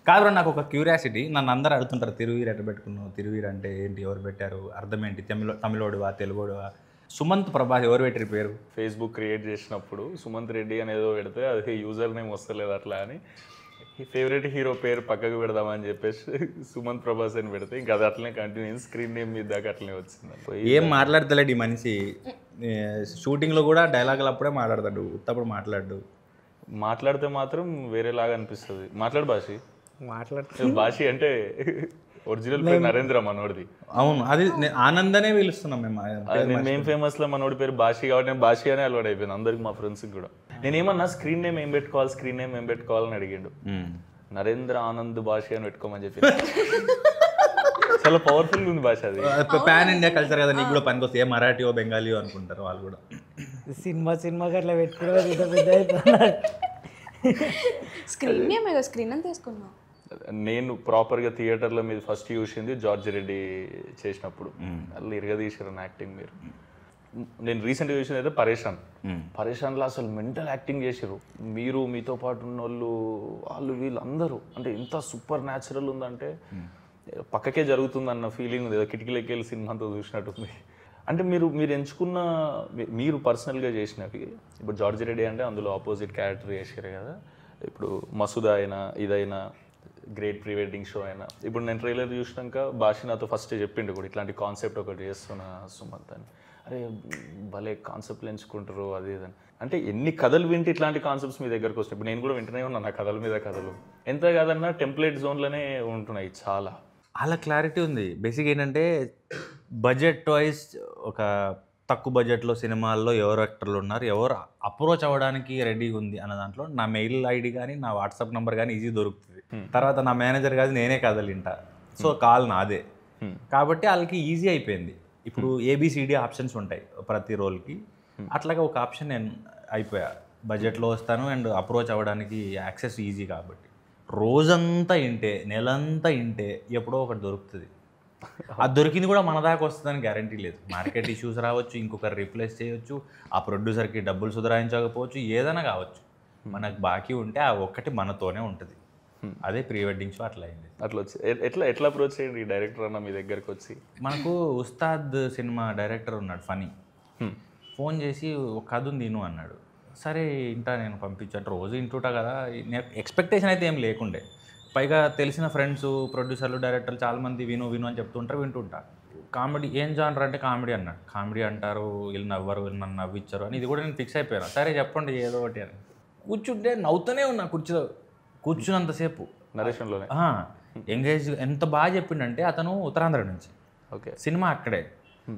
కాదు నాకు ఒక క్యూరియాసిటీ, నన్ను అందరూ అడుగుతుంటారు తిరువీరు ఎట్ట పెట్టుకున్నావు, తిరువీరు అంటే ఏంటి, ఎవరు పెట్టారు, అర్థం ఏంటి, తమిళోడువా తెలుగోడువా? సుమంత్ ప్రభాస్ ఎవరు పెట్టారు పేరు? ఫేస్బుక్ క్రియేట్ చేసినప్పుడు సుమంత్ రెడ్డి అనేదో పెడితే అది యూజర్ నేమ్ వస్తలేదు అట్లా అని ఫేవరెట్ హీరో పేరు పక్కకు పెడదామని చెప్పేసి సుమంత్ ప్రభాస్ అని పెడితే ఇంకా అది అట్లనే కంటిన్యూ స్క్రీన్ నేమ్ మీద దాకా అట్లనే వచ్చింది. ఏం మాట్లాడతలేడు ఈ మనిషి. షూటింగ్లో కూడా డైలాగులు అప్పుడే మాట్లాడతాడు, ఉత్తప్పుడు మాట్లాడితే మాత్రం వేరేలాగా అనిపిస్తుంది. మాట్లాడు భాషి. భాషి అంటే ఒరిజినల్ పేరు నరేంద్ర మనోడిది. అవును, అది ఆనందనే పిలుస్తున్నాం మేము ఫేమస్ లో మనోడి పేరు భాషి కాబట్టి నేను భాషి అనే అలవాటు అయిపోయింది అందరికి, మా ఫ్రెండ్స్ కూడా. నేనేమన్నా స్క్రీన్ నేమ్ ఏం పెట్టుకోవాలని అడిగిండు. నరేంద్ర ఆనంద్ భాషి అని పెట్టుకోమని చెప్పి. చాలా పవర్ఫుల్ ఉంది భాష. అది పాన్ ఇండియా కల్చర్ కదా, నీకు కూడా పనికి వస్తే మరాఠీయో బెంగాలీయో అనుకుంటారు వాళ్ళు కూడా. సినిమాకి అట్లా పెట్టుకోవడం స్క్రీన్ అని తీసుకున్నాం. నేను ప్రాపర్గా థియేటర్లో మీద ఫస్ట్ చూసింది జార్జ్ రెడ్డి చేసినప్పుడు. వాళ్ళు ఇరగదీశారు యాక్టింగ్. నేను రీసెంట్గా చూసింది అయితే పరేషాన్లో అసలు మెంటల్ యాక్టింగ్ చేసారు. మీరు మీతో పాటు ఉన్న వాళ్ళు వీళ్ళందరూ అంటే ఇంత సూపర్ న్యాచురల్ ఉందంటే పక్కకే జరుగుతుందన్న ఫీలింగ్ ఉంది. కిటికీలకి వెళ్ళి సినిమా అంతా చూసినట్టుంది. అంటే మీరు ఎంచుకున్న మీరు పర్సనల్గా చేసినవి, ఇప్పుడు జార్జ్ రెడ్డి అంటే అందులో ఆపోజిట్ క్యారెక్టర్ చేసారు కదా. ఇప్పుడు మసూదా అయినా ఇదైనా గ్రేట్ ప్రీ వెడ్డింగ్ షో అయినా, ఇప్పుడు నేను ట్రైలర్ చూసినాక భాష నాతో ఫస్ట్ చెప్పిండు కూడా ఇట్లాంటి కాన్సెప్ట్ ఒకటి చేస్తున్నా సుమంత్ అని. అరే భలే కాన్సెప్ట్లు ఎంచుకుంటారు అది ఇదని. అంటే ఎన్ని కథలు వింటే ఇట్లాంటి కాన్సెప్ట్స్ మీ దగ్గరకు వస్తాయి. ఇప్పుడు నేను కూడా వింటూనే ఉన్నాను నా కథల మీద కథలు. ఎంత కాదన్నా టెంప్లెట్ జోన్లోనే ఉంటున్నాయి చాలా. అలా క్లారిటీ ఉంది. బేసిక్ ఏంటంటే బడ్జెట్ వైజ్ ఒక తక్కువ బడ్జెట్లో సినిమాల్లో ఎవరు యాక్టర్లు ఉన్నారు, ఎవరు అప్రోచ్ అవ్వడానికి రెడీగా ఉంది అన్న దాంట్లో నా మెయిల్ ఐడి కానీ నా వాట్సాప్ నెంబర్ కానీ ఈజీ దొరుకుతుంది. తర్వాత నా మేనేజర్ కాదు నేనే కథలు వింటా, సో కాల్ నాదే. కాబట్టి వాళ్ళకి ఈజీ అయిపోయింది. ఇప్పుడు ఏబిసిడి ఆప్షన్స్ ఉంటాయి ప్రతి రోల్కి, అట్లాగే ఒక ఆప్షన్ నేను అయిపోయా. బడ్జెట్లో వస్తాను అండ్ అప్రోచ్ అవ్వడానికి యాక్సెస్ ఈజీ కాబట్టి రోజంతా ఇంటే నెలంతా ఇంటే ఎప్పుడో ఒకటి దొరుకుతుంది. అది దొరికింది కూడా మన దాకా వస్తుందని గ్యారంటీ లేదు. మార్కెట్ ఇష్యూస్ రావచ్చు, ఇంకొకరు రీప్లేస్ చేయొచ్చు, ఆ ప్రొడ్యూసర్కి డబ్బులు సుధరాయించకపోవచ్చు, ఏదైనా కావచ్చు. మనకు బాకీ ఉంటే ఆ ఒక్కటి మనతోనే ఉంటుంది. అదే ప్రీ వెడ్డింగ్ షో అట్లా అయింది. అట్లా వచ్చి ఎట్లా అప్రోచ్ చేయండి డైరెక్టర్ అన్న మీ దగ్గరకు వచ్చి? మనకు ఉస్తాద్ సినిమా డైరెక్టర్ ఉన్నాడు ఫనీ, ఫోన్ చేసి ఒక కథ ఉంది విను అన్నాడు. సరే ఇంటా నేను పంపించాను, రోజు ఇంటుంటా కదా, ఎక్స్పెక్టేషన్ అయితే ఏం లేకుండే. పైగా తెలిసిన ఫ్రెండ్స్ ప్రొడ్యూసర్లు డైరెక్టర్లు చాలామంది విను అని చెప్తుంటారు, వింటుంటా. కామెడీ ఏం జానర్ అంటే కామెడీ అన్నాడు. కామెడీ అంటారు, వీళ్ళు నవ్వరు, నన్ను నవ్విచ్చారు అని ఇది కూడా నేను ఫిక్స్ అయిపోయాను. సరే చెప్పండి ఏదో ఒకటి అని కూర్చుంటే నవ్వుతూనే ఉన్నా కూర్చున్నంతసేపు నరేషన్లోనే. ఎంగేజ్ ఎంత బాగా చెప్పిండంటే అతను ఉత్తరాంధ్ర నుంచి, ఓకే, సినిమా అక్కడే.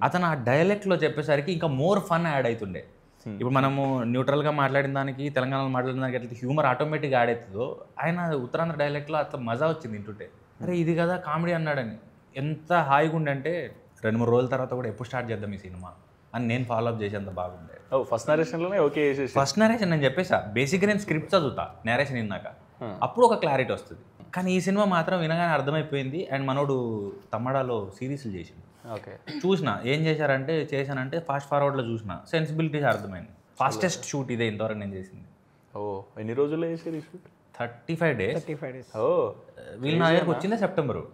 అతను ఆ డైలెక్ట్లో చెప్పేసరికి ఇంకా మోర్ ఫన్ యాడ్ అవుతుండే. ఇప్పుడు మనము న్యూట్రల్గా మాట్లాడిన దానికి తెలంగాణలో మాట్లాడిన దానికి ఎట్లా హ్యూమర్ ఆటోమేటిక్గా యాడ్ అవుతుందో, ఆయన ఉత్తరాంధ్ర డైలెక్ట్లో అట్లా మజా వచ్చింది వింటుంటే. అరే ఇది కదా కామెడీ అన్నాడని ఎంత హాయిగా ఉండంటే 2-3 రోజుల తర్వాత కూడా ఎప్పుడు స్టార్ట్ చేద్దాం ఈ సినిమా అని నేను ఫాలో అప్ చేసేంత బాగుండే. ఫస్ట్ నరేషన్లోనే ఓకే చేసేసి. ఫస్ట్ నరేషన్ నేను చెప్పేసా, బేసిక్గా నేను స్క్రిప్ట్ చదువుతా నేరేషన్ విన్నాక, అప్పుడు ఒక క్లారిటీ వస్తుంది. కానీ ఈ సినిమా మాత్రం వినగానే అర్థమైపోయింది. అండ్ మనోడు తమ్మడాలో సిరీస్లు చేసింది, ఓకే, చూసిన. ఏం చేశానంటే ఫాస్ట్ ఫార్వర్డ్లో చూసిన, సెన్సిబిలిటీస్ అర్థమైంది. ఫాస్టెస్ట్ షూట్ ఇదే ఇంతవరకు నేను చేసింది. ఓ ఎన్ని రోజుల్లో చేసేది షూట్? 35 days. ఓ వీళ్ళు నా దగ్గరకు వచ్చిందే సెప్టెంబరు,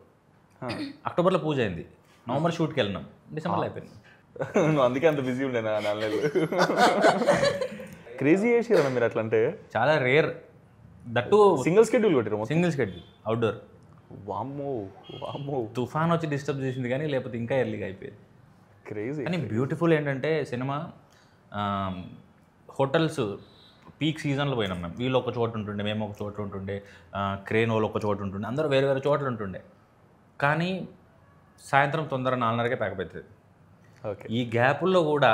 అక్టోబర్లో పూజ అయింది, నవంబర్ షూట్కి వెళ్ళినాం, డిసెంబర్లో అయిపోయింది. నువ్వు అందుకే అంత బిజీ ఉండే నా 4 నెలలు. క్రేజీ చేసారన్నా మీరు అట్లా. అంటే చాలా రేర్, దట్టు సింగిల్ షెడ్యూల్ కొట్టారు. Single schedule outdoor. వామ్మో తుఫాన్ వచ్చి డిస్టర్బ్ చేసింది కానీ లేకపోతే ఇంకా ఎర్లీగా అయిపోయింది. క్రేజీ. కానీ బ్యూటిఫుల్ ఏంటంటే సినిమా హోటల్స్ పీక్ సీజన్లో పోయినాం మేము. వీళ్ళు ఒక చోట ఉంటుండే, మేము ఒక చోట ఉంటుండే, క్రేన్ వాళ్ళు ఒక చోట ఉంటుండే, అందరూ వేరే వేరే చోట్ల ఉంటుండే. కానీ సాయంత్రం తొందర 4:30కే ప్యాకప్ అవుతుంది. ఓకే, ఈ గ్యాపుల్లో కూడా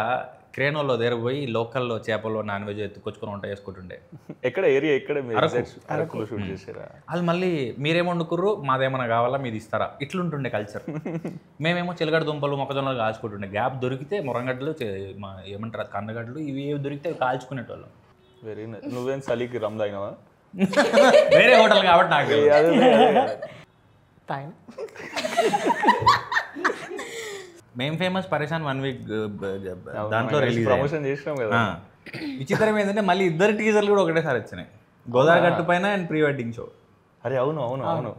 క్రేన్ వాళ్ళు దగ్గర పోయి లోకల్లో చేపలు నాన్ వెజ్ ఎత్తుకొచ్చుకొని వంట చేసుకుంటుండే. ఎక్కడ ఏరియా ఎక్కడ అరకులో షూట్ చేసారా? వాళ్ళు మళ్ళీ మీరేమో వండుకుర్రు, మాదేమన్నా కావాలా మీరు ఇస్తారా, ఇట్లుంటుండే కల్చర్. మేమేమో చిలగడ దుంపలు మొక్కజొన్నలు కాల్చుకుంటుండే. గ్యాప్ దొరికితే మురంగడ్డలు ఏమంటారు అది కందగడ్డలు, ఇవి ఏవి దొరికితే కాల్చుకునేటోళ్ళం. Very nice. నువ్వేం చలికి రమ్ తాగినావా? వేరే హోటల్ కాబట్టి నాకు మేము ఫేమస్ పరేషాన్ 1 week దాంట్లో రిలీజ్ ప్రమోషన్ చేసినాం కదా. విచిత్రం ఏంటంటే మళ్ళీ ఇద్దరు టీజర్లు కూడా ఒకటేసారి వచ్చినాయి, గోదావరి గట్టు పైన అండ్ ప్రీ వెడ్డింగ్ షో. అరే అవును అవును అవును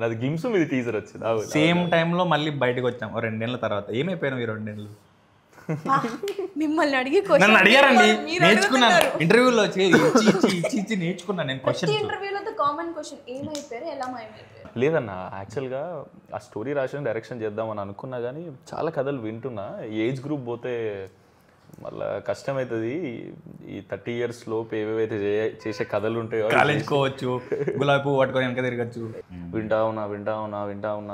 నాది గిమ్స్ మీద టీజర్ వచ్చింది. సేమ్ టైంలో మళ్ళీ బయటకు వచ్చాం 2 నెలల తర్వాత. ఏమైపోయినాం ఈ 2 నెలలు? మిమ్మల్ని అడిగి నన్ను అడిగారండి, మీరు నేర్చుకున్నాను. అడుగుతున్నారు. ఇంటర్వ్యూలో ఇచ్చి నేర్చుకున్నాను నేను ప్రతి క్వశ్చన్. ఇంటర్వ్యూలో కామన్ క్వశ్చన్ ఏమైపోయారు, ఎలా మాయమైపోయారు? లేదన్న, యాక్చువల్గా ఆ స్టోరీ రాసిన డైరెక్షన్ చేద్దామని అనుకున్నా కానీ చాలా కథలు వింటున్నా. ఏజ్ గ్రూప్ పోతే మళ్ళీ కష్టమవుతుంది. ఈ 30 years లోపు ఏవేవైతే చేసే కథలు ఉంటాయో కాలేజ్ కోవచ్చు, గులాబీ పువ్వు పట్టుకొని వెనక తిరగచ్చు. వింటా ఉన్నా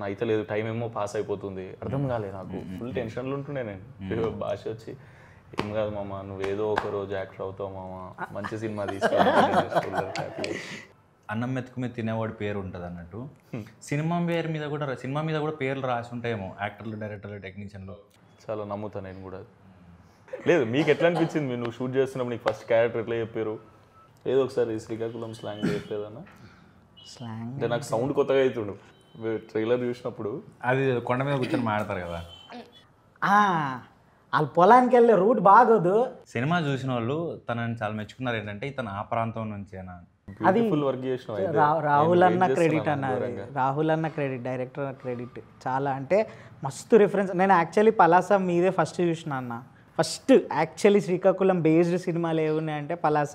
అయితే లేదు, టైం ఏమో పాస్ అయిపోతుంది. అర్థం కాలేదు నాకు. ఫుల్ టెన్షన్లు ఉంటుండే నేను. భాష వచ్చి ఏం కాదు మామ, నువ్వేదో ఒక రోజు యాక్టర్ అవుతావు మామ, మంచి సినిమా తీసుకెళ్ళి. అన్నం మెతుకు మీద తినేవాడి పేరు ఉంటుంది అన్నట్టు సినిమా మీద కూడా పేర్లు రాసి ఉంటాయేమో, యాక్టర్లు, డైరెక్టర్లు, టెక్నీషియన్లు. చాలా నమ్ముతా నేను కూడా. లేదు, మీకు ఎట్లా అనిపించింది? నువ్వు షూట్ చేస్తున్నప్పుడు నీకు ఫస్ట్ క్యారెక్టర్ ఎట్లా చెప్పారు? ఏదో ఒకసారి శ్రీకాకుళం స్లాంగ్ చెప్పేదన్నా. స్లాంగ్ అంటే నాకు సౌండ్ కొత్తగా అవుతుండు ట్రైలర్ చూసినప్పుడు. అది కొండ మీద కూర్చొని మాడతారు కదా. వాళ్ళ పొలానికి వెళ్ళే రూట్ బాగోదు. సినిమా చూసిన వాళ్ళు తనని చాలా మెచ్చుకున్నారు. ఏంటంటే ఇతను ఆ ప్రాంతం నుంచేనా. అది ఫుల్ వర్క్ చేసిన రాహుల్ అన్న క్రెడిట్ అన్నది. రాహుల్ అన్న క్రెడిట్, డైరెక్టర్ క్రెడిట్ చాలా. అంటే మస్తు రిఫరెన్స్. నేను యాక్చువల్లీ పలాస మీదే ఫస్ట్ చూసిన అన్న. ఫస్ట్ యాక్చువల్లీ శ్రీకాకుళం బేస్డ్ సినిమాలు ఏమున్నాయంటే పలాస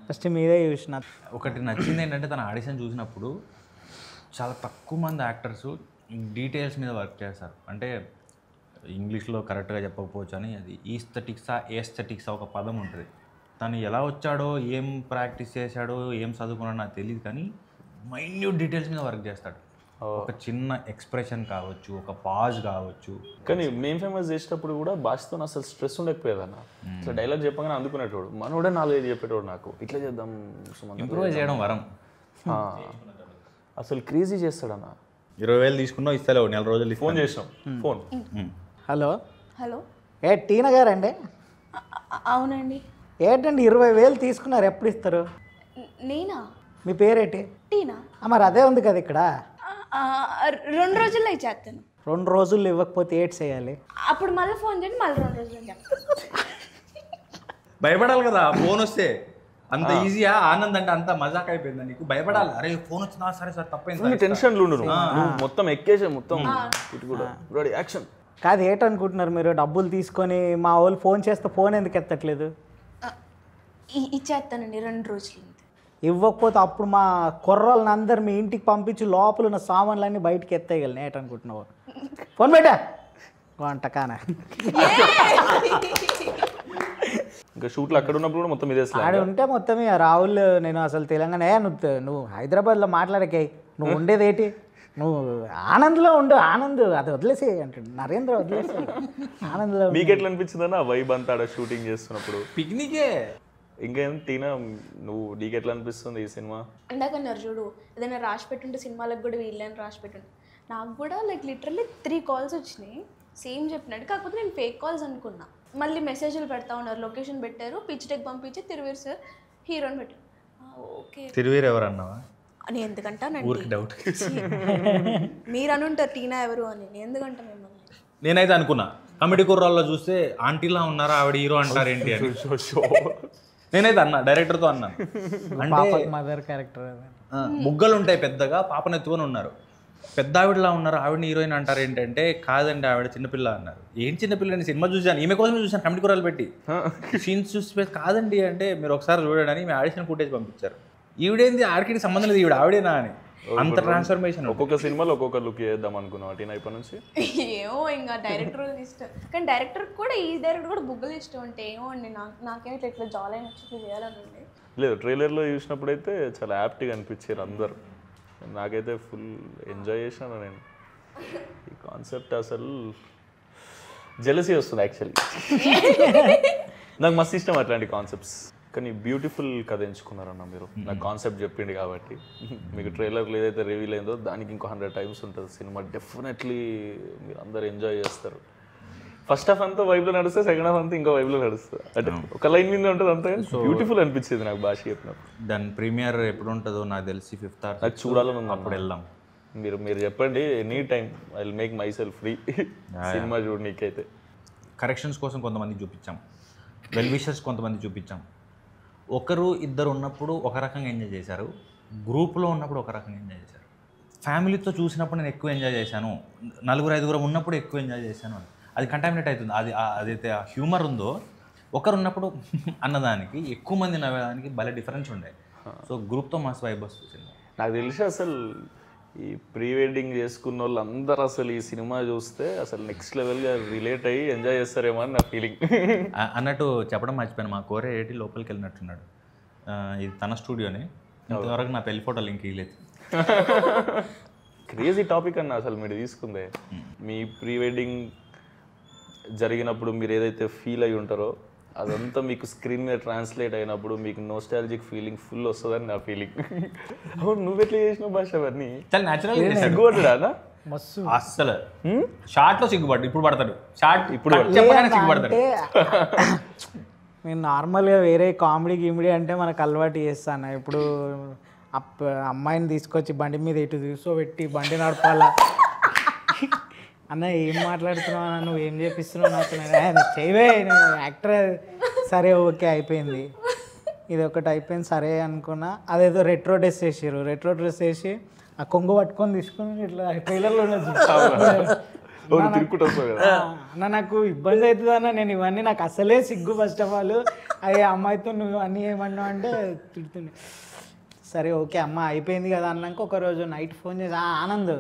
ఫస్ట్ మీదే చూసిన. ఒకటి నచ్చింది ఏంటంటే తన ఆడిషన్ చూసినప్పుడు చాలా తక్కువ మంది యాక్టర్స్ డీటెయిల్స్ మీద వర్క్ చేస్తారు. అంటే ఇంగ్లీష్లో కరెక్ట్గా చెప్పకపోవచ్చు అని, అది ఏస్థెటిక్సా ఒక పదం ఉంటుంది. తను ఎలా వచ్చాడో, ఏం ప్రాక్టీస్ చేశాడో, ఏం చదువుకున్నాడో నాకు తెలియదు, కానీ మైన్యూట్ డీటెయిల్స్ మీద వర్క్ చేస్తాడు. ఒక చిన్న ఎక్స్ప్రెషన్ కావచ్చు, ఒక పాజ్ కావచ్చు. కానీ మేము ఫేమస్ చేసేటప్పుడు కూడా భాషతో అసలు స్ట్రెస్ ఉండకపోయేదన్న. అసలు డైలాగ్ చెప్పగానే అందుకునేటోడు. మనోడే 4-5 చెప్పేటోడు నాకు, ఇట్లా చేద్దాం ఇంప్రూవైజ్ చేయడం వరం. అసలు క్రేజీ చేస్తాడన్న. 20,000 తీసుకున్నావు, ఇస్తలేవు, 4 రోజులు ఫోన్ చేసినాం. ఫోన్ హలో హలో, టీనా గారండి? అవునండి. ఏంటండి 20,000 తీసుకున్నారు, ఎప్పుడు ఇస్తారు? నేనా? మీ పేరేంటి? టీనా. మరి అదే ఉంది కదా ఇక్కడ. 2 రోజుల్లో ఇచ్చేస్తాను. 2 రోజులు ఇవ్వకపోతే ఏడ్ చేయాలి? అప్పుడు మళ్ళీ ఫోన్ చేయండి, మళ్ళీ 2 రోజులు చెప్తాను. భయపడాలి కదా ఫోన్ వస్తే. అంత ఈజీయా? ఆనంద్ అంటే అంత మజాక్ అయిపోయిందా నీకు? భయపడాలి. అరే ఫోన్ వచ్చినా సరే సార్ తప్పైంది. టెన్షన్లు ఉండు, మొత్తం ఎక్కేసే మొత్తం ఇటు కూడా రెడీ యాక్షన్. కాదు, ఏంటనుకుంటున్నారు మీరు? డబ్బులు తీసుకొని మా వాళ్ళు ఫోన్ చేస్తే ఫోన్ ఎందుకు ఎత్తట్లేదు? ఇచ్చేస్తానండి 2 రోజులు. ఇవ్వకపోతే అప్పుడు మా కుర్రోళ్ళని అందరు మీ ఇంటికి పంపించి లోపల ఉన్న సామాన్లన్నీ బయటికి ఎత్తేయగలను. ఏంటనుకుంటున్నావు? ఫోన్ పెట్టా వంటకానా. ఇంకా షూట్లు అక్కడ ఉన్నప్పుడు కూడా మొత్తం ఇదే ఆడ ఉంటే మొత్తం రాహుల్, నేను అసలు తెలంగాణ, నువ్వు హైదరాబాద్లో మాట్లాడకే, నువ్వు ఉండేది ఏంటి, నువ్వు ఆనంద్లో ఉండు, ఆనంద్ అది వదిలేసే అంటాడు నరేంద్ర, వదిలేసే ఆనంద్లో. మీకు ఎట్లా అనిపించిందన్న వైబ్ అంతా ఆడ షూటింగ్ చేస్తున్నప్పుడు? పిక్నికే. ఇంకేం టీనా, నీకు ఎట్లా అనిపిస్తుంది ఈ సినిమా? ఇందాకన్నారు చూడు, ఏదైనా రాసి పెట్టుంటే సినిమాలకు కూడా వీళ్ళని రాసి పెట్టుంటే, నాకు కూడా లిటరల్లీ 3 కాల్స్ వచ్చినాయి సేమ్ చెప్పినట్టు. కాకపోతే నేను ఫేక్ కాల్స్ అనుకున్నా. మళ్ళీ మెసేజ్లు పెడతా ఉన్నారు, లొకేషన్ పెట్టారు, పిచ్ టెక్ పంపించి తిరువీర్ సార్ హీరోని పెట్టారు. ఓకే, తిరువీర్ ఎవరు అన్నావా? అని ఎందుకంటానండి, ఊరికి డౌట్. మీరు అనుంటారు టీనా ఎవరు అని, నేను ఎందుకంటా మిమ్మల్ని. నేనైతే అనుకున్నా కమెడీ కుర్రాల్లో చూస్తే ఆంటీలా ఉన్నారా ఆవిడ హీరో అంటారు ఏంటి అని. నేనైతే అన్నా, డైరెక్టర్తో అన్నాను. అంటే మదర్ క్యారెక్టర్ బుగ్గలు ఉంటాయి పెద్దగా, పాపను ఎత్తుకొని ఉన్నారు, పెద్ద ఆవిడలా ఉన్నారు, ఆవిడని హీరోయిన్ అంటారు ఏంటంటే, కాదండి ఆవిడ చిన్నపిల్ల అన్నారు. ఏం చిన్నపిల్లని? సినిమా చూసాను, ఈమె కోసమే చూసాను, కమిటీ కూరలు పెట్టి సీన్స్ చూసి కాదండి అంటే, మీరు ఒకసారి చూడండి, మేము ఆడిషన్ ఫుటేజ్ పంపించారు. ఈవిడేంది ఆడికి సంబంధం లేదు, ఈవిడ ఆవిడేనా అని. అంత ట్రాన్స్ఫర్మేషన్. ఒక్కొక్క సినిమాలో ఒక్కొక్క లుక్ చేద్దాం అనుకున్నాం టీనా అయిపోయి నుంచి. ఏమో ఇంకా డైరెక్టర్ ఇష్టం, కానీ డైరెక్టర్ కూడా ఈ డైరెక్టర్ కూడా బుగ్గలు ఇష్టం అంటే ఏమో అండి. నాకేమో ఇట్లా జాలీ నచ్చి చేయాలని ఉంది. లేదు, ట్రైలర్లో చూసినప్పుడు అయితే చాలా యాప్ట్గా అనిపించారు అందరు. నాకైతే ఫుల్ ఎంజాయ్ చేశాను నేను. ఈ కాన్సెప్ట్ అసలు జెలసీ వస్తుంది యాక్చువల్లీ. నాకు మస్తు ఇష్టం అట్లాంటి కాన్సెప్ట్స్. కానీ బ్యూటిఫుల్ కథ ఎంచుకున్నారన్న మీరు. నాకు కాన్సెప్ట్ చెప్పింది కాబట్టి. మీకు ట్రైలర్లో ఏదైతే రివీల్ అయిందో దానికి ఇంకో 100 times ఉంటుంది సినిమా. డెఫినెట్లీ మీరు అందరు ఎంజాయ్ చేస్తారు. ఫస్ట్ హాఫ్ అంతా వైబ్లో నడుస్తే, సెకండ్ హాఫ్ అంతా ఇంకో వైబ్లో నడుస్తుంది. అంటే ఒక లైన్ మీద ఉంటుంది అంతా. బ్యూటిఫుల్ అనిపించింది నాకు భాష చెప్పినప్పుడు. దాని ప్రీమియర్ ఎప్పుడు ఉంటుందో నాకు తెలిసి 5th or 6th నాకు చూడాలని ఉంది. అప్పుడు వెళ్దాం. మీరు చెప్పండి, any time I will make myself free cinema చూడనీకైతే. కరెక్షన్స్ కోసం కొంతమంది చూపించాం, వెల్ విషర్స్ కొంతమంది చూపించాం. 1-2 ఉన్నప్పుడు ఒక రకంగా ఎంజాయ్ చేశారు, గ్రూప్లో ఉన్నప్పుడు ఒక రకంగా ఎంజాయ్ చేశారు, ఫ్యామిలీతో చూసినప్పుడు నేను ఎక్కువ ఎంజాయ్ చేశాను, 4-5 ఉన్నప్పుడు ఎక్కువ ఎంజాయ్ చేశాను అని. అది కంటామినేట్ అవుతుంది. అదైతే ఆ హ్యూమర్ ఉందో ఒకరు ఉన్నప్పుడు అన్నదానికి ఎక్కువ మంది నవ్వేదానికి భలే డిఫరెన్స్ ఉండే. సో గ్రూప్తో మస్తు వైబ్ వస్తుంది. నాకు తెలిసి అసలు ఈ ప్రీ వెడ్డింగ్ చేసుకున్న వాళ్ళు అందరూ అసలు ఈ సినిమా చూస్తే అసలు నెక్స్ట్ లెవెల్గా రిలేట్ అయ్యి ఎంజాయ్ చేస్తారేమో అని నా ఫీలింగ్. అన్నట్టు చెప్పడం మర్చిపోయాను, మా కోరే ఏటి లోపలికి వెళ్ళినట్టున్నాడు. ఇది తన స్టూడియోనే, ఇంతవరకు నా పెళ్లి ఫోటో లింక్ ఇవ్వలేదు. క్రేజీ టాపిక్ అన్న అసలు మీరు తీసుకుందే. మీ ప్రీ వెడ్డింగ్ జరిగినప్పుడు మీరు ఏదైతే ఫీల్ అయి ఉంటారో అదంతా మీకు స్క్రీన్ మీద ట్రాన్స్లేట్ అయినప్పుడు మీకు నోస్టాలజిక్ ఫీలింగ్ ఫుల్ వస్తుందని నా ఫీలింగ్. అవును, నువ్వు ఎట్లా చేసినావు భాష అవన్నీ? చాలా న్యాచురల్. సిగ్గుపడ్డా? మస్తు అస్సలు షార్ట్లో సిగ్గుపడ్డు, ఇప్పుడు పడతాడు షార్ట్, ఇప్పుడు చెప్పగానే సిగ్గుపడతాడు. నేను నార్మల్గా వేరే కామెడీ గిమిడీ అంటే మనకు అలవాటు చేస్తాను. ఇప్పుడు అమ్మాయిని తీసుకొచ్చి బండి మీద ఇటు కూర్చోబెట్టి బండి నడపాలా, అన్న ఏం మాట్లాడుతున్నావు అన్న, నువ్వు ఏం చేపిస్తున్నావు నాకు, చేయవే నువ్వు యాక్టర్. సరే ఓకే అయిపోయింది, ఇది ఒకటి అయిపోయింది సరే అనుకున్నా. అదేదో రెట్రో డ్రెస్ వేసారు, రెట్రో డ్రెస్ వేసి ఆ కొంగు పట్టుకొని తీసుకొని ఇట్లా ట్రైలర్లో అన్న నాకు ఇబ్బంది అవుతుంది అన్న, నేను ఇవన్నీ నాకు అసలే సిగ్గు. ఫస్ట్ ఆఫ్ ఆల్ అయ్యే అమ్మాయితో నువ్వు అన్నీ ఏమన్నావు అంటే తిడుతుండే. సరే ఓకే అమ్మ అయిపోయింది కదా అన్నాక ఒకరోజు నైట్ ఫోన్ చేసి ఆనంద్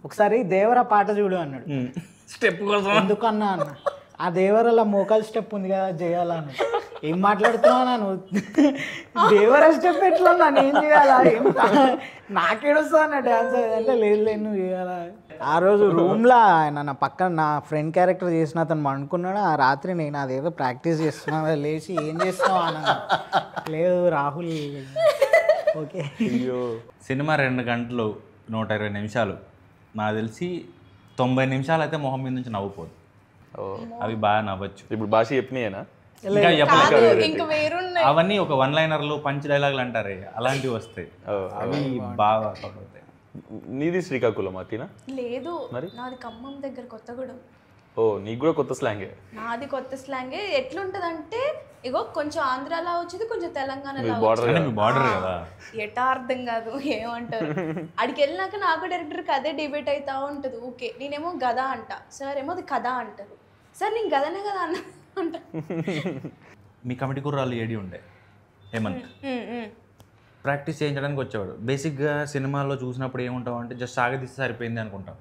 ఒకసారి దేవర పాట చూడు అన్నాడు. స్టెప్ కోసం ఎందుకు అన్నా అన్న, ఆ దేవరలో మోకాల్ స్టెప్ ఉంది కదా చేయాలని. ఏం మాట్లాడుతున్నావు నువ్వు, దేవర స్టెప్ ఎట్లా నేను ఏం చేయాలా, ఏం నాకేడొస్తా అన్న డ్యాన్స్ అంటే లేదు లేదు నువ్వు చేయాలా. ఆ రోజు రూమ్లో ఆయన నా పక్కన నా ఫ్రెండ్ క్యారెక్టర్ చేసిన అతను అనుకున్నాడు. ఆ రాత్రి నేను అదేదో ప్రాక్టీస్ చేస్తున్నా, లేచి ఏం చేస్తున్నావు అన్న, లేదు రాహుల్ ఓకే. అయ్యో సినిమా 2 గంటలు 120 నిమిషాలు, నాకు తెలిసి 90 నిమిషాలు అయితే మొహం మీద నుంచి నవ్వుపోదు. అవి బాగా నవ్వచ్చు. ఇప్పుడు భాష చెప్పినాయేనా? ఇంకా చెప్పలేదు. ఇంకా వేరున్నాయి అవన్నీ ఒక 1 లైనర్లు పంచ్ డైలాగులు అంటారే అలాంటివి వస్తాయి, అవి బాగా అవుతాయి. నీది శ్రీకాకుళం అతినా? లేదు, నాది ఖమ్మం దగ్గర కొత్తగూడెం. ఓ నీకు కూడా కొత్త స్లాంగే? నాది కొత్త స్లాంగే. ఎట్లుంటదంటే ఇగో కొంచెం ఆంధ్రాలో వచ్చేది, కొంచెం తెలంగాణలో బార్డర్ కదా, ఎటా అర్థం కాదు ఏమంటారు. అడికి వెళ్ళినాక నాకు డైరెక్టర్కి అదే డిబేట్ అవుతా ఉంటుంది. ఓకే నేనేమో గదా అంట, సార్ ఏమో అది కథ అంటారు. సార్ నేను గదనే కదా అన్న అంట. మీ కమిటీ కుర్రాళ్ళు ఏడి ఉండే హేమంత్ ప్రాక్టీస్ చేయించడానికి వచ్చేవాడు. బేసిక్గా సినిమాలో చూసినప్పుడు ఏముంటావు అంటే జస్ట్ సాగదీస్తే సరిపోయింది అనుకుంటాం.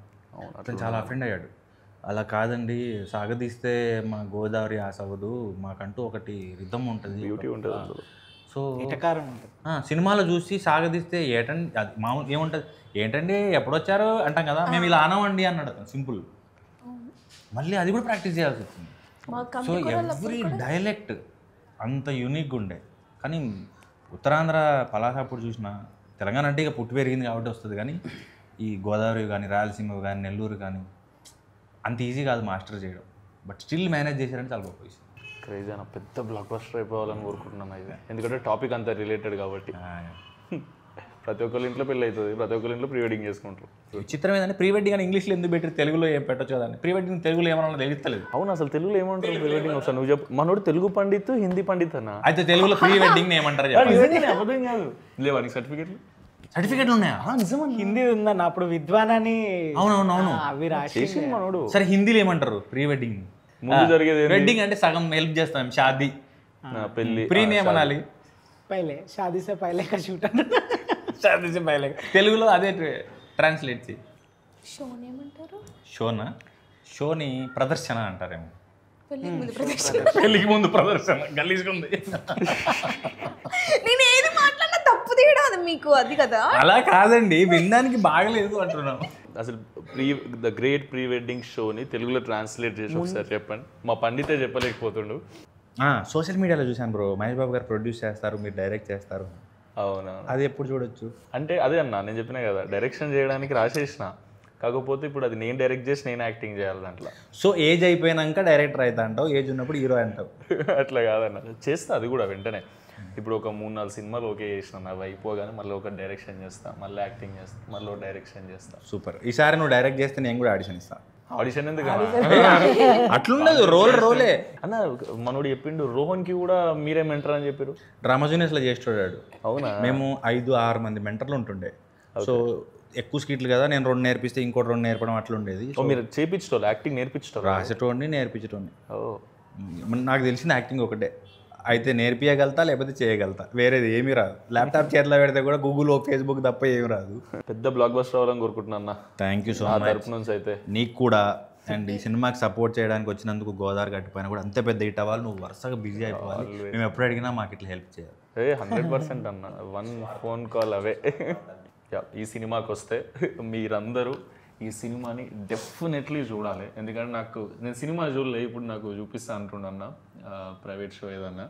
అతను చాలా అఫెండ్ అయ్యాడు. అలా కాదండి, సాగదీస్తే మా గోదావరి ఆసవదు, మాకంటూ ఒకటి రిథమ్ ఉంటుంది, బ్యూటీ ఉంటుంది. సో ఇటకారం ఉంటుంది. సినిమాలో చూసి సాగదీస్తే ఏటండి అది మామూలు ఏముంటుంది, ఏంటండి ఎప్పుడొచ్చారు అంటాం కదా, మేము ఇలా అనవండి అన్నాడు అతను సింపుల్. మళ్ళీ అది కూడా ప్రాక్టీస్ చేయాల్సి వచ్చింది. సో ఎవ్రీ డైలెక్ట్ అంత యూనిక్గా ఉండే. కానీ ఉత్తరాంధ్ర పలాసాపూర్ చూసిన, తెలంగాణ అంటే ఇక పుట్టి పెరిగింది కాబట్టి వస్తుంది, కానీ ఈ గోదావరి కానీ రాయలసీమ కానీ నెల్లూరు కానీ అంత ఈజీ కాదు మాస్టర్ చేయడం. బట్ స్టిల్ మేనేజ్ చేశారంటే చాలా గొప్ప విషయం. క్రేజీ అన్న, పెద్ద బ్లాక్ బస్టర్ అయిపోవాలని కోరుకుంటున్నాను అయితే, ఎందుకంటే టాపిక్ అంతా రిలేటెడ్ కాబట్టి. ప్రతి ఒక్కరి ఇంట్లో పెళ్ళి అవుతుంది, ప్రతి ఒక్కరి ఇంట్లో ప్రీ వెడ్డింగ్ చేసుకుంటారు. విచిత్రం ఏంటంటే ప్రీ వెడ్డింగ్ అని ఇంగ్లీష్లో ఎందుకు పెట్టి తెలుగులో ఏం పెట్టచ్చు కదండి, ప్రీ వెడ్డింగ్ తెలుగులో ఏమన్నా తెలుస్తలేదు. అవును, అసలు తెలుగులో ఏమంటారు ప్రీ వెడ్డింగ్? ఒకసారి నువ్వు చెప్పు. మనోడు తెలుగు పండిత్, హిందీ పండిత్ అన్న, అయితే తెలుగులో ప్రీ వెడ్డింగ్ ఏమంటారు? అబద్ధం కాదు, లేవా నీకు సర్టిఫికెట్లు ఉన్నాయా? నిజమని హిందీ ఉందన్న, అప్పుడు విద్వాన్ అని అవునవునవును అవి రాసి మనోడు. సరే హిందీలో ఏమంటారు ప్రీ వెడ్డింగ్? ముందు జరిగేది వెడ్డింగ్ అంటే సగం హెల్ప్ చేస్తాం, షాదీ పెళ్లి. ప్రీని ఏమనాలి? పైలే షాదీ సే పైలే కా షూట్ షాదీ సే పైలే. తెలుగులో అదే ట్రాన్స్లేట్ చేయి. షోని ఏమంటారు? షోనా? షోని ప్రదర్శన అంటారేమో. పెళ్ళికి ముందు ప్రదర్శన. పెళ్ళికి ముందు ప్రదర్శన గలీజ్గా ఉంది. నేను ఏది మాట్లాడినా తప్పు తీయడం అది మీకు అది కదా. అలా కాదండి, వినడానికి బాగలేదు అంటున్నాను. అసలు ద గ్రేట్ ప్రీ వెడ్డింగ్ షోని తెలుగులో ట్రాన్స్లేట్ చేసి ఒకసారి చెప్పండి. మా పండితే చెప్పలేకపోతుండు. సోషల్ మీడియాలో చూశాను బ్రో, మహేష్ బాబు గారు ప్రొడ్యూస్ చేస్తారు, మీరు డైరెక్ట్ చేస్తారు. అవునా? అది ఎప్పుడు చూడొచ్చు? అంటే అదే అన్న, నేను చెప్పినా కదా డైరెక్షన్ చేయడానికి రాసేసిన, కాకపోతే ఇప్పుడు అది నేను డైరెక్ట్ చేసి నేను యాక్టింగ్ చేయాలి దాంట్లో. సో ఏజ్ అయిపోయినాక డైరెక్టర్ అవుతా అంటావు, ఏజ్ ఉన్నప్పుడు హీరో అంటావు. అట్లా కాదన్న, చేస్తా అది కూడా వెంటనే. ఇప్పుడు ఒక 3-4 సినిమాలు ఓకే చేసిన, అవి అయిపోగానే మళ్ళీ ఒక డైరెక్షన్ చేస్తా, మళ్ళీ యాక్టింగ్ చేస్తా, మళ్ళీ డైరెక్షన్ చేస్తా. సూపర్. ఈసారి నువ్వు డైరెక్ట్ చేస్తే నేను కూడా ఆడిషన్ ఇస్తాను. ఆడిషన్ ఎందుకు అట్లుండదు, రోలే. అన్న మనోడు చెప్పిండు రోహన్కి కూడా మీరే మెంటర్ అని చెప్పారు. డ్రామా జూనియర్స్లో చేసి చూడాడు. అవునా? మేము 5-6 మంది మెంటర్లు ఉంటుండే. సో ఎక్కువ స్కిట్లు కదా, నేను 2 నేర్పిస్తే ఇంకోటి 2 నేర్పడం అట్లా ఉండేది. మీరు చేయించటోళ్ళు, యాక్టింగ్ నేర్పించటోళ్ళు? రాసేటోడిని నేర్పించటోడిని. ఓ, నాకు తెలిసిన యాక్టింగ్ ఒకటే, అయితే నేర్పియగలుగుతా లేకపోతే చేయగలుగుతా, వేరేది ఏమీ రాదు. ల్యాప్టాప్ చేతిలో పెడితే కూడా గూగుల్ ఫేస్బుక్ తప్ప ఏమి రాదు. పెద్ద బ్లాక్ బస్టర్ అవ్వాలని కోరుకుంటున్నా అన్న. థ్యాంక్ యూ సో మచ్ తరపు నుంచి అయితే నీకు కూడా. అండ్ ఈ సినిమాకి సపోర్ట్ చేయడానికి వచ్చినందుకు గోదావరి గట్టిపైన కూడా అంతే పెద్ద హిట్ అవ్వాలి. నువ్వు వరుసగా బిజీ అయిపోవాలి. మేము ఎప్పుడు అడిగినా మాకు ఇట్లా హెల్ప్ చేయాలి. 100% అన్న, 1 ఫోన్ కాల్ అవే. ఈ సినిమాకి వస్తే మీరందరూ ఈ సినిమాని డెఫినెట్లీ చూడాలి. ఎందుకంటే నేను సినిమా చూడలే, ఇప్పుడు నాకు చూపిస్తా అంటున్నా ప్రైవేట్ షో ఏదన్నా,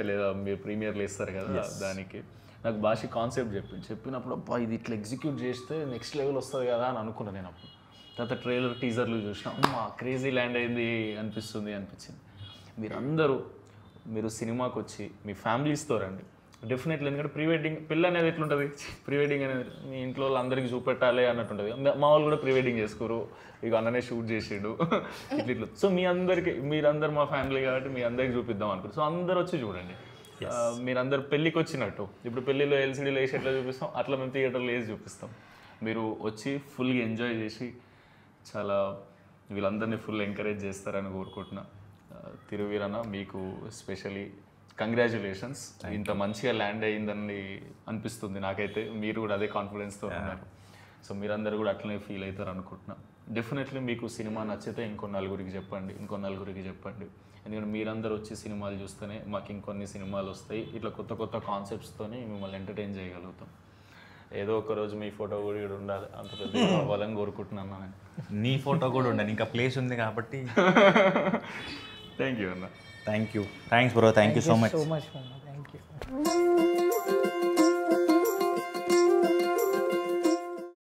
లేదా మీరు ప్రీమియర్లు ఇస్తారు కదా, దానికి నాకు భాష కాన్సెప్ట్ చెప్పినప్పుడు అబ్బా ఇది ఇట్లా ఎగ్జిక్యూట్ చేస్తే నెక్స్ట్ లెవెల్ వస్తుంది కదా అని అనుకున్నాను నేను. అప్పుడు తర్వాత ట్రైలర్ టీజర్లు చూసినా అమ్మా క్రేజీ ల్యాండ్ అయింది అనిపించింది. మీరు సినిమాకి వచ్చి మీ ఫ్యామిలీస్తో రండి డెఫినెట్లీ. ఎందుకంటే ప్రీ వెడ్డింగ్ పెళ్ళి అనేది ఎట్లుంటుంది, ప్రీ వెడ్డింగ్ అనేది మీ ఇంట్లో అందరికీ చూపెట్టాలి అన్నట్టు ఉంటుంది. మా వాళ్ళు కూడా ప్రీ వెడ్డింగ్ చేసుకోరు, ఇక అన్ననే షూట్ చేసిండు ఇట్లా. సో మీరందరూ మా ఫ్యామిలీ కాబట్టి మీ అందరికి చూపిద్దాం అనుకుంటారు. సో అందరు వచ్చి చూడండి. మీరందరు పెళ్ళికి వచ్చినట్టు, ఇప్పుడు పెళ్ళిలో ఎల్సీడీలో వేసి ఎట్లా చూపిస్తాం అట్లా మేము థియేటర్లో వేసి చూపిస్తాం. మీరు వచ్చి ఫుల్గా ఎంజాయ్ చేసి చాలా వీళ్ళందరినీ ఫుల్ ఎంకరేజ్ చేస్తారని కోరుకుంటున్నా. తిరువీరన్న మీకు స్పెషలీ కంగ్రాచ్యులేషన్స్. ఇంత మంచిగా ల్యాండ్ అయ్యిందని అనిపిస్తుంది నాకైతే. మీరు కూడా అదే కాన్ఫిడెన్స్తో ఉన్నారు. సో మీరందరూ కూడా అట్లనే ఫీల్ అవుతారు అనుకుంటున్నా. డెఫినెట్లీ మీకు సినిమా నచ్చితే ఇంకో నలుగురికి చెప్పండి. ఎందుకంటే మీరందరూ వచ్చి సినిమాలు చూస్తేనే మాకు ఇంకొన్ని సినిమాలు వస్తాయి. ఇట్లా కొత్త కాన్సెప్ట్స్తోనే మిమ్మల్ని ఎంటర్టైన్ చేయగలుగుతాం. ఏదో ఒక రోజు మీ ఫోటో కూడా ఉండాలి, అంత పెద్ద అవ్వాలని కోరుకుంటున్నాను నేను. నీ ఫోటో కూడా ఉండాలి, ఇంకా ప్లేస్ ఉంది కాబట్టి. థ్యాంక్ యూ అన్న. Thanks bro, thank you so much. Thank you.